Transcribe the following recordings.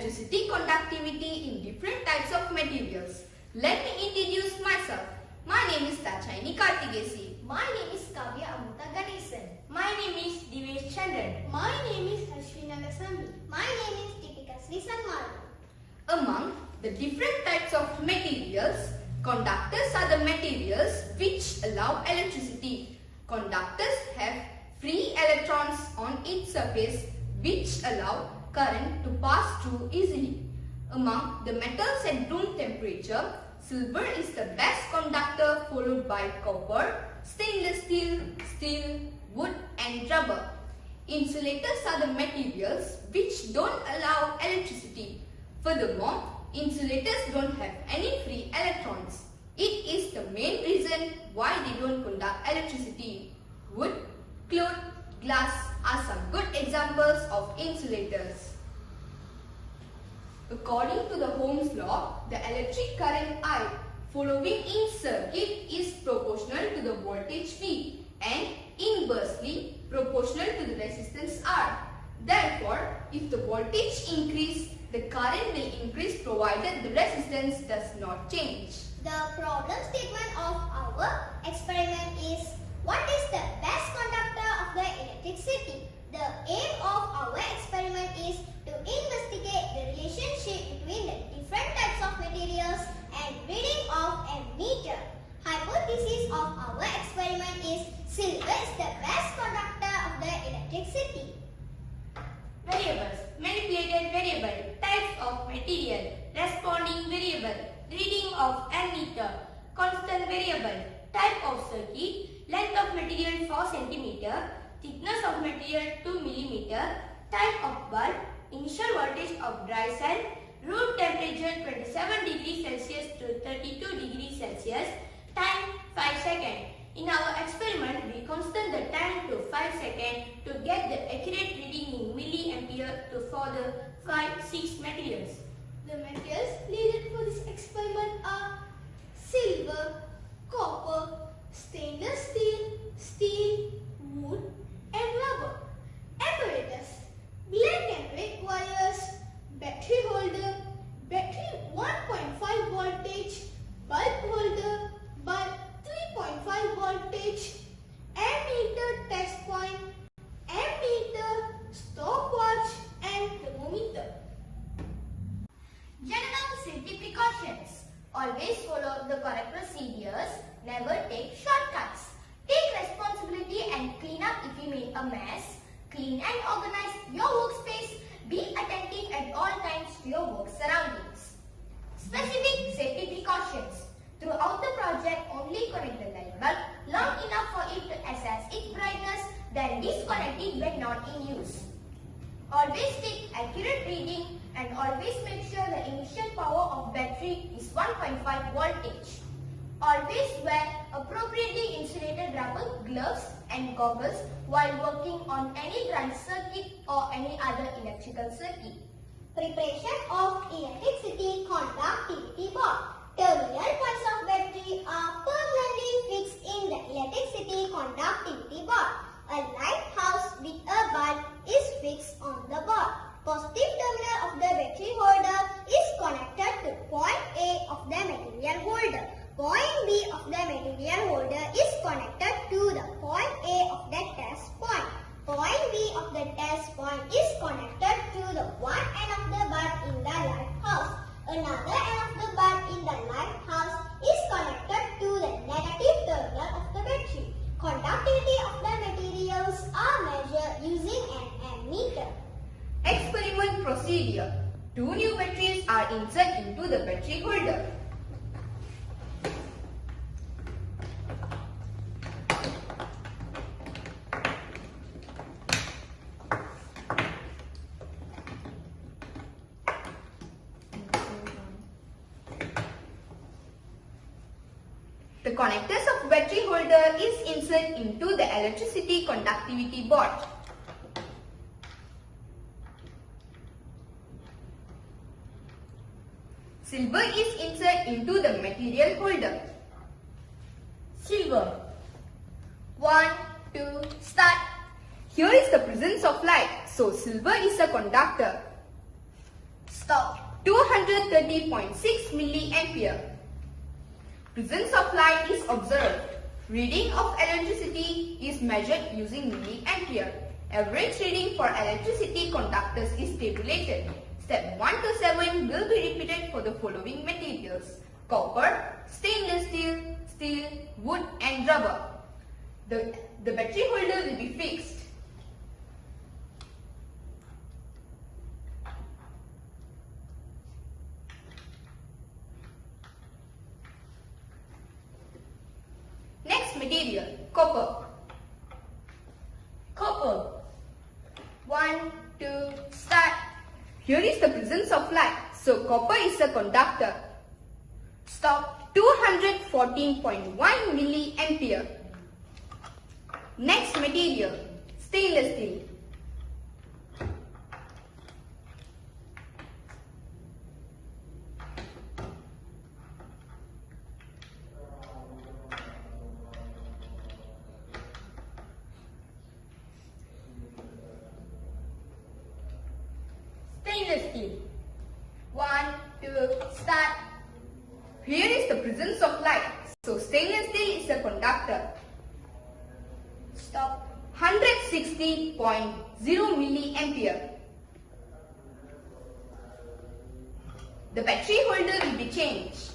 electricity conductivity in different types of materials. Let me introduce myself. My name is Dakshaini Karthikesi. My name is Kavya Amruta Ganesan. My name is Divesh Chandran. My name is Ashwina Lasami. My name is Deepika Sri Sanmaru. Among the different types of materials, conductors are the materials which allow electricity. Conductors have free electrons on its surface which allow current to pass through easily. Among the metals at room temperature, silver is the best conductor, followed by copper, stainless steel, wood and rubber. Insulators are the materials which don't allow electricity. Furthermore, insulators don't have any free electrons. It is the main reason why they don't conduct electricity. Wood, cloth, glass are some good examples of insulators. According to the Ohm's law, the electric current I following in circuit is proportional to the voltage V and inversely proportional to the resistance R. Therefore, if the voltage increase, the current will increase provided the resistance does not change. The problem statement of our experiment is, what is the best conductor of the electricity? The aim of our experiment is to investigate the relationship between the different types of materials and reading of a meter. Hypothesis of our experiment is silver is the best conductor of the electricity. Variables. Manipulated variable. Types of material. Responding variable. Reading of ammeter. Constant variable. Type of circuit. Length of material 4 cm. Thickness of material 2 mm. Type of bulb. Initial voltage of dry cell. Room temperature 27 degrees Celsius to 32 degrees Celsius. Time 5 seconds. In our experiment, we constant the time to 5 seconds to get the accurate reading in milliampere for the 5-6 materials. The materials needed for this experiment are silver, copper, stainless steel, wood and rubber. Apparatus. Black and red wires, battery holder, battery 1.5 voltage, bulb holder, bulb 3.5 voltage, ammeter test point, ammeter, stopwatch and thermometer. General safety precautions. Always follow the correct procedures. Never take shortcuts. Take responsibility and clean up if you make a mess. Clean and organize your workspace. Be attentive at all times to your work surroundings. Specific safety precautions. Throughout the project, only connect the light bulb long enough for it to assess its brightness, then disconnect it when not in use. Always take accurate reading and always make sure the initial power of battery is 1.5 voltage. Always wear appropriately insulated rubber gloves and goggles while working on any dry circuit or any other electrical circuit. Preparation of electricity conductivity board. Terminal points of battery are permanently fixed in the electricity conductivity board. A lighthouse with a bulb is fixed on the board. Positive terminal of the battery holder is connected to point A of the material holder. Point B of the material holder is connected to the point A of the test point. Point B of the test point is connected to the one end of the bulb in the lighthouse. Another end of the bulb in the lighthouse is connected to the negative terminal of the battery. Conductivity of the materials are measured using an ammeter. Experiment procedure. 2 new batteries are inserted into the battery holder. The connectors of battery holder is inserted into the electricity conductivity board. Silver is inserted into the material holder. Silver. 1, 2, start. Here is the presence of light, so silver is a conductor. Stop. Stop. 230.6 milliampere. Presence of light is observed. Reading of electricity is measured using milliampere. Average reading for electricity conductors is tabulated. Step 1 to 7 will be repeated for the following materials: copper, stainless steel, steel, wood and rubber. The battery holder will be fixed. Next material, copper. Copper. 1, 2, start. Here is the presence of light. So copper is a conductor. Stop. 214.1 milliampere. Next material, stainless steel. Stainless steel. 1, 2, start. Here is the presence of light. So stainless steel is a conductor. Stop. 160.0 milliampere. The battery holder will be changed.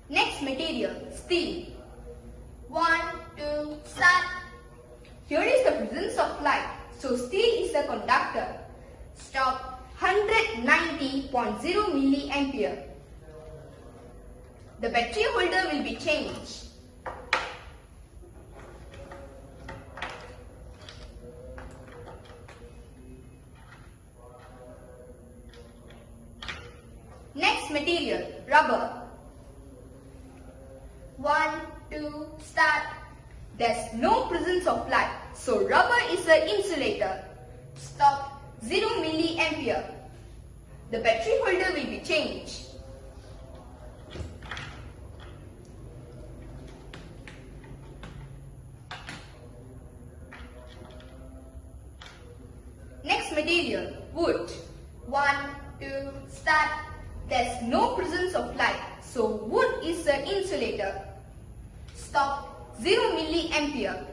Next material, steel. 1, 2, start. Here is the presence of light. So steel is a conductor. Stop. 190.0 milliampere. The battery holder will be changed. Next material, rubber. 1, 2, start. There's no presence of light, so rubber is an insulator. Stop. 0 milliampere. The battery holder will be changed. Next material, wood. 1, 2, start. There's no presence of light, so wood is an insulator. Stop. 0 milliampere.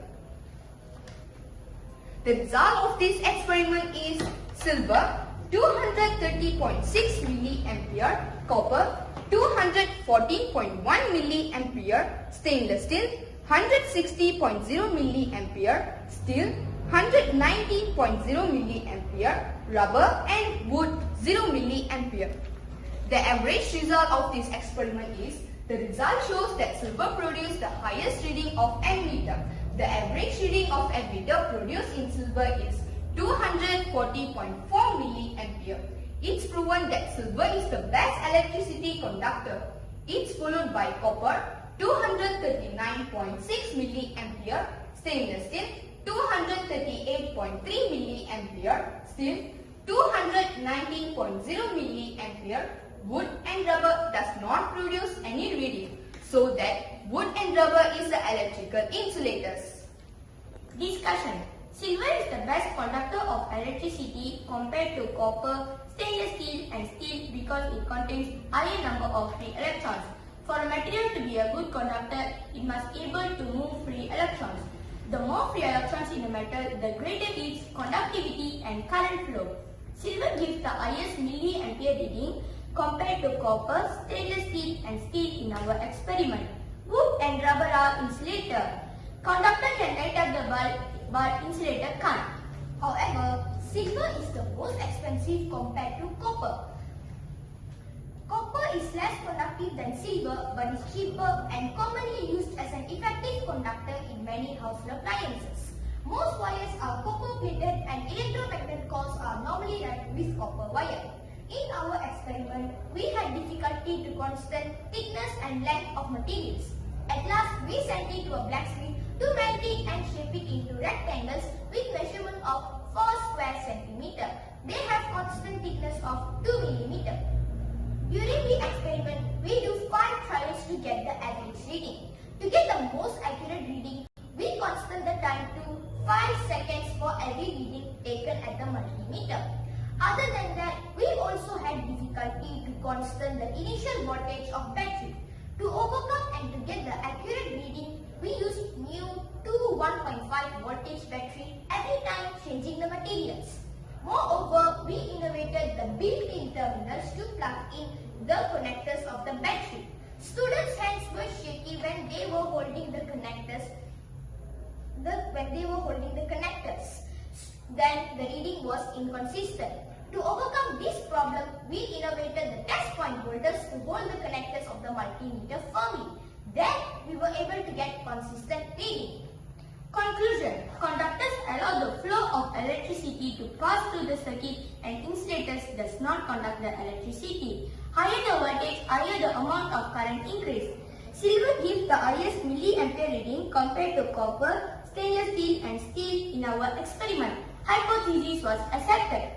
The result of this experiment is silver 230.6 milliampere, copper 214.1 milliampere, stainless steel 160.0 milliampere, steel 190.0 milliampere, rubber and wood 0 milliampere. The average result of this experiment is, the result shows that silver produced the highest reading of ammeter. The average reading of ammeter produced in silver is 240.4 milliampere. It's proven that silver is the best electricity conductor. It's followed by copper 239.6 milliampere, stainless steel 238.3 milliampere, steel 219.0 milliampere. Wood and rubber does not produce any reading, so that wood and rubber is the electrical insulators. Discussion. Silver is the best conductor of electricity compared to copper, stainless steel and steel because it contains higher number of free electrons. For a material to be a good conductor, it must be able to move free electrons. The more free electrons in a metal, the greater its conductivity and current flow. Silver gives the highest milliampere reading compared to copper, stainless steel and steel in our experiment. Wood and rubber are insulator. Conductor can light up the bulb, but insulator can't. However, silver is the most expensive compared to copper. Copper is less conductive than silver but is cheaper and commonly used as an effective conductor in many household appliances. Most wires are copper plated and electromagnetic coils are normally run with copper wire. In our experiment, we had difficulty to constant thickness and length of materials. At last, we sent it to a blacksmith to melt it and shape it into rectangles with measurement of 4 square centimeter. They have constant thickness of 2 millimeter. During the experiment, we do 5 trials to get the average reading. To get the most accurate reading, we time to 5 seconds for every reading taken at the multimeter. Other than that, we also had difficulty to constant the initial voltage of battery. To overcome and to get the accurate reading, we used new 2 1.5 voltage battery every time changing the materials. Moreover, we innovated the built-in terminals to plug in the connectors of the battery. Students' hands were shaky when they were holding the connectors. Then the reading was inconsistent. To overcome this problem, we innovated the test point holders to hold the connectors of the multimeter firmly. Then we were able to get consistent reading. Conclusion. Conductors allow the flow of electricity to pass through the circuit and insulators does not conduct the electricity. Higher the voltage, higher the amount of current increase. Silver gives the highest milliampere reading compared to copper, stainless steel and steel in our experiment. Hypothesis was accepted.